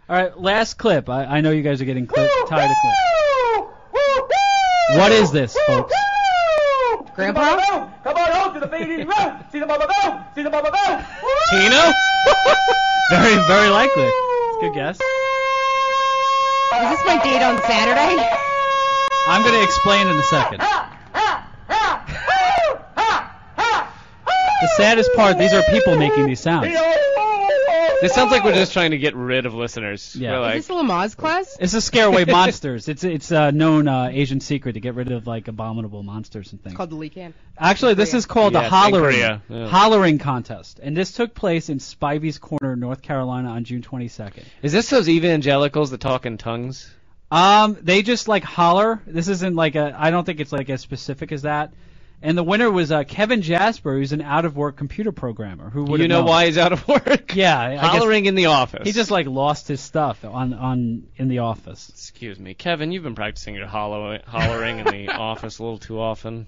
All right, last clip. I know you guys are getting tired of clips. What is this, folks? Grandpa? Come on home to the fading road. See the mama go. See the mama go. Tino? Very, very likely. It's a good guess. Is this my date on Saturday? I'm going to explain in a second. The saddest part, these are people making these sounds. This sounds like we're just trying to get rid of listeners. Yeah. Like, Is this a Lamaze class? It's to scare away monsters. It's a known Asian secret to get rid of like abominable monsters and things. It's called the Leakan. Actually, this is called the Yes, hollering contest, and this took place in Spivey's Corner, North Carolina, on June 22nd. Is this those evangelicals that talk in tongues? They just like holler. This isn't like I don't think it's like as specific as that. And the winner was Kevin Jasper, who's an out-of-work computer programmer. Who would You know why he's out of work? Yeah, I hollering in the office. He just like lost his stuff in the office. Excuse me, Kevin. You've been practicing your hollering in the office a little too often.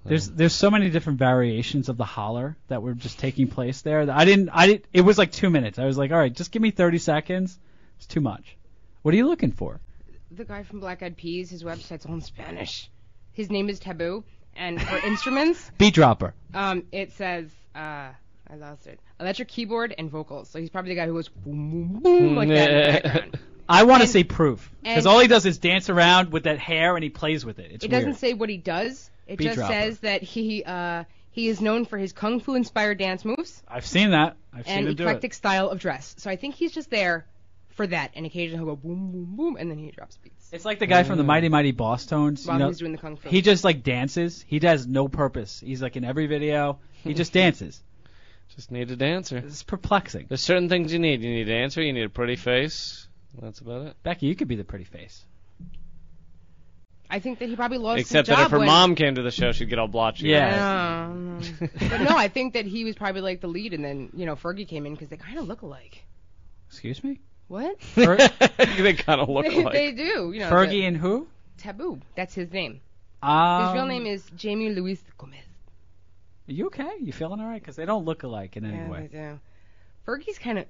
There's so many different variations of the holler that were just taking place there. That I didn't. It was like 2 minutes. I was like, all right, just give me 30 seconds. It's too much. What are you looking for? The guy from Black Eyed Peas, his website's all in Spanish. His name is Taboo, and for instruments, Beat dropper. It says, I lost it, electric keyboard and vocals. So he's probably the guy who goes boom, boom, boom, like that in the background. I want to say proof, because all he does is dance around with that hair and he plays with it. It's it weird. doesn't say what he does. It Beat just dropper. says that he is known for his kung fu inspired dance moves. I've seen that. I've seen and him do it. eclectic style of dress. So I think he's just there for that, and occasionally he'll go boom, boom, boom, and then he drops beats. It's like the guy from the Mighty Mighty Boss Tones. While he's doing the kung fu. He just like dances. He does no purpose. He's like in every video. He just dances. Just need a dancer. It's perplexing. There's certain things you need. You need an dancer. You need a pretty face. That's about it. Becky, you could be the pretty face. I think that he probably lost Except his job that if her when... mom came to the show, she'd get all blotchy. Yeah. No. But no, I think that he was probably like the lead, and then Fergie came in because they kind of look alike. Excuse me? What? They kind of look alike. They do. Fergie and who? Taboo. That's his name. His real name is Jamie Luis Gomez. Are you okay? You feeling all right? Because they don't look alike in any way. They do. Fergie's kind of...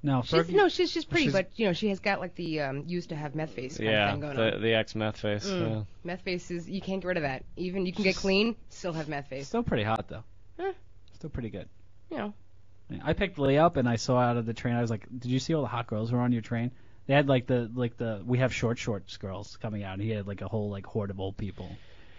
No, Fergie... she's just pretty, but she has got like the used to have meth face kind of thing going on. The ex-meth face. Yeah. Meth face is, you can't get rid of that. Even you can get clean, still have meth face. Still pretty hot though. Eh. Still pretty good. Yeah, I picked Lee up and I saw out of the train. I was like, "Did you see all the hot girls who were on your train?" They had like the we have shorts girls coming out. And he had like a whole like horde of old people,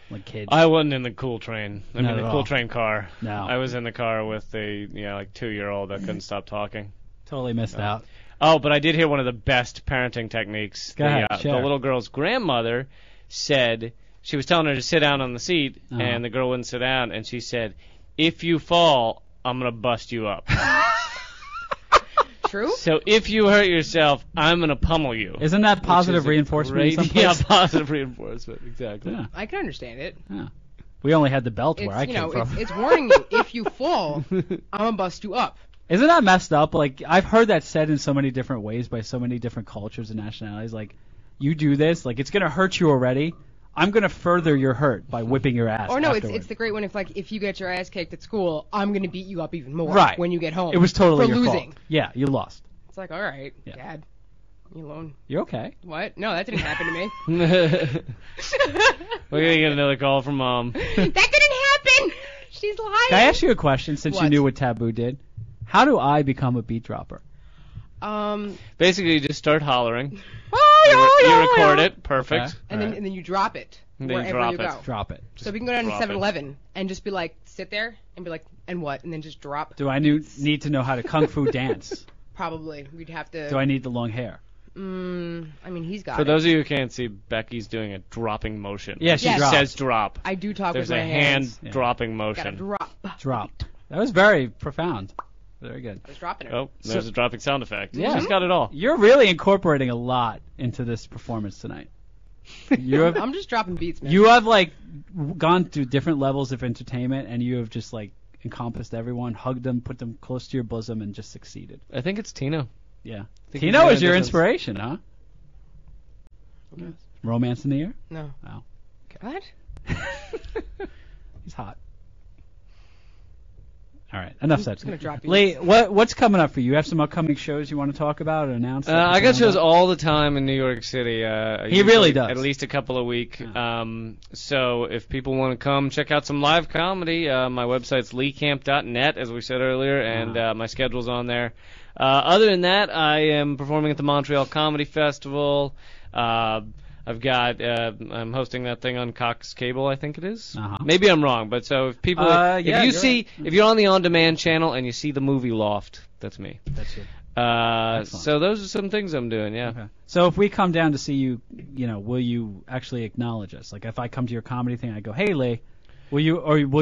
like kids. I wasn't in the cool train. Not The at cool all. train car. No. I was in the car with a 2-year-old that couldn't stop talking. Totally missed out. Oh, but I did hear one of the best parenting techniques. Go ahead, the share. little girl's grandmother said she was telling her to sit down on the seat, and the girl wouldn't sit down, and she said, "If you fall, I'm gonna bust you up." True. So if you hurt yourself, I'm gonna pummel you. Isn't that positive reinforcement? In some Yeah, place? positive reinforcement. Exactly. Yeah. I can understand it. Yeah. We only had the belt It's, where I came from. It's warning you. If you fall, I'm gonna bust you up. Isn't that messed up? Like, I've heard that said in so many different ways by so many different cultures and nationalities. Like, you do this, like, it's going to hurt you already. I'm going to further your hurt by whipping your ass. Or no, afterward. it's the great one. If you get your ass kicked at school, I'm going to beat you up even more right. when you get home. It was totally for your losing. fault. Yeah, you lost. It's like, all right, Yeah. Dad. You alone. You're okay. What? No, that didn't happen to me. We're going to get another call from Mom. That didn't happen! She's lying. Can I ask you a question since you What? knew what Taboo did? How do I become a beat dropper? Basically, you just start hollering. You record it. Perfect. Okay. And then you drop it And then you wherever drop you it. go. Drop it. So we can go down to drop it. 7-Eleven and just be like, sit there and be like, and what? And then just drop. Do I need to know how to kung fu dance? Probably. We'd have to. Do I need the long hair? I mean, he's got For it. those of you who can't see, Becky's doing a dropping motion. Yeah, she Yes. She drops. says drop. I do talk There's with a my hand hands. dropping Gotta motion. drop. Dropped. That was very profound. Very good. I was dropping it. Oh, there's a dropping sound effect. Yeah. She's got it all. You're really incorporating a lot into this performance tonight. You have, I'm just dropping beats, man. you have like gone through different levels of entertainment, and you have just like encompassed everyone, hugged them, put them close to your bosom, and just succeeded. I think it's Tino. Yeah. think Tino he's is got a your difference. inspiration, huh? Yes. Romance in the air? No. Wow. What? He's hot. All right, enough said. gonna drop you. Lee, what's coming up for you? You have some upcoming shows you want to talk about or announce? I got shows all the time in New York City. He really does. At least a couple a week. Yeah. So if people want to come check out some live comedy, my website's leecamp.net, as we said earlier, and my schedule's on there. Other than that, I am performing at the Montreal Comedy Festival. I've got I'm hosting that thing on Cox Cable, I think it is. Maybe I'm wrong, but so if people if you're on the On Demand channel and you see the movie Loft, that's me. That's you. So those are some things I'm doing, yeah. Okay. So if we come down to see you, will you actually acknowledge us? Like if I come to your comedy thing, I go, "Hey, Lee," will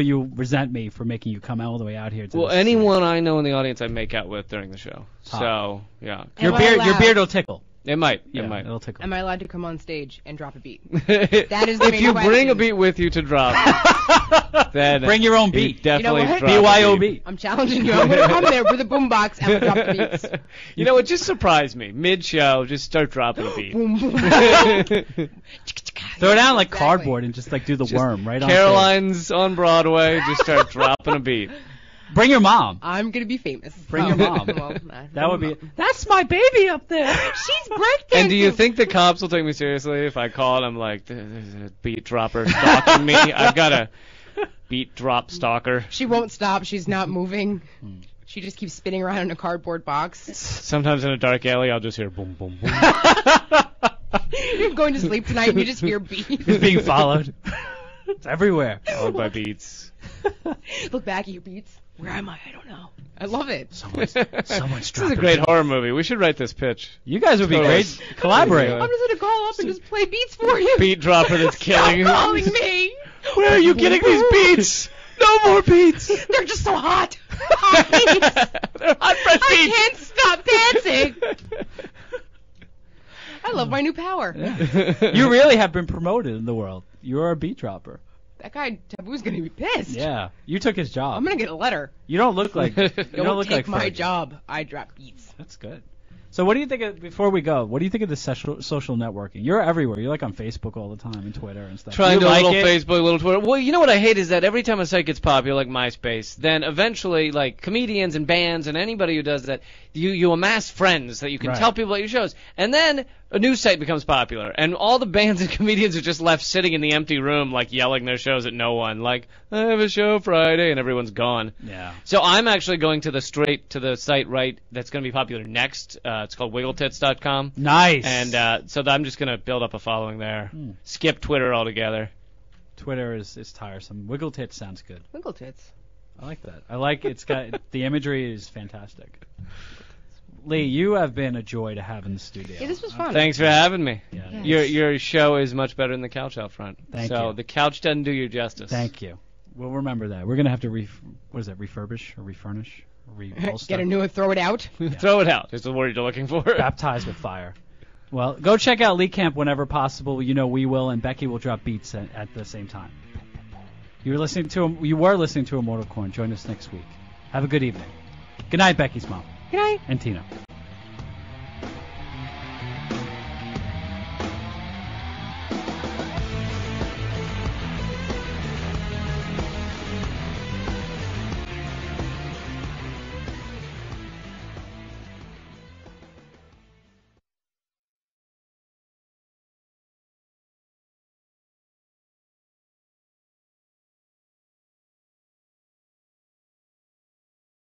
you resent me for making you come all the way out here? Well, anyone I know in the audience, I make out with during the show. So yeah, your beard will tickle. It might. Yeah, it might. It'll tickle. Am I allowed to come on stage and drop a beat? That is the if main you question. bring a beat with you to drop, then bring your own beat. Definitely You know what? drop a beat. BYOB. I'm challenging you. I'm going to come there with a boombox and drop the beats. You know what? Just surprise me. Mid-show, just start dropping a beat. Boom, boom. Throw it down like Exactly. cardboard and just do the worm right on stage. Caroline's on Broadway, just start dropping a beat. Bring your mom. I'm going to be famous. Bring your mom. Well, That would be. That's my baby up there. She's breakdancing. And do you think the cops will take me seriously if I call and I'm like, there's a beat dropper stalking me? I've got a beat drop stalker. She won't stop. She's not moving. She just keeps spinning around in a cardboard box. Sometimes in a dark alley, I'll just hear boom, boom, boom. You're going to sleep tonight and you just hear beats. It's being followed. It's everywhere. Followed by beats. Look back at your beats. Where am I? I don't know. I love it. Someone's This is a great horror movie. We should write this pitch. You guys would be Totally. great. Collaborate. I'm just going to call up and just play beats for you. Beat dropper that's killing you. Stop calling me. Where are you getting these beats? No more beats. They're just so hot. Hot beats. They're hot fresh beats. I can't stop dancing. I love my new power. You really have been promoted in the world. You're a beat dropper. That guy Taboo's going to be pissed. Yeah, you took his job. I'm going to get a letter. You don't look like. You don't look take like my Fergie. job. I drop beats. That's good. So what do you think of, before we go, what do you think of the social networking? You're everywhere. You're like on Facebook all the time and Twitter and stuff. Trying Do to you like little it? Facebook, little Twitter. Well, you know what I hate is that every time a site gets popular, like MySpace, then eventually, like comedians and bands and anybody who does that, you amass friends that you can Right. tell people at your shows, and then a new site becomes popular, and all the bands and comedians are just left sitting in the empty room, like yelling their shows at no one, like I have a show Friday, and everyone's gone. Yeah. So I'm actually going to the site right that's going to be popular next. It's called WiggleTits.com. Nice. And so I'm just going to build up a following there. Skip Twitter altogether. Twitter is tiresome. Wiggle Tits sounds good. Winkle tits. I like that. I like it's got the imagery is fantastic. Lee, you have been a joy to have in the studio. Yeah, this was fun. Thanks for having me. Yeah. Yes. Your show is much better than the couch out front. Thank so you. the couch doesn't do you justice. Thank you. We'll remember that. We're gonna have to refurbish or refurnish, or reholster. Get a new and throw it out. Throw it out. Is the word you're looking for. Baptized with fire. Well, go check out Lee Camp whenever possible. You know we will, and Becky will drop beats at the same time. You were listening to Immortal Corn. Join us next week. Have a good evening. Good night, Becky's mom Good night. and Tina.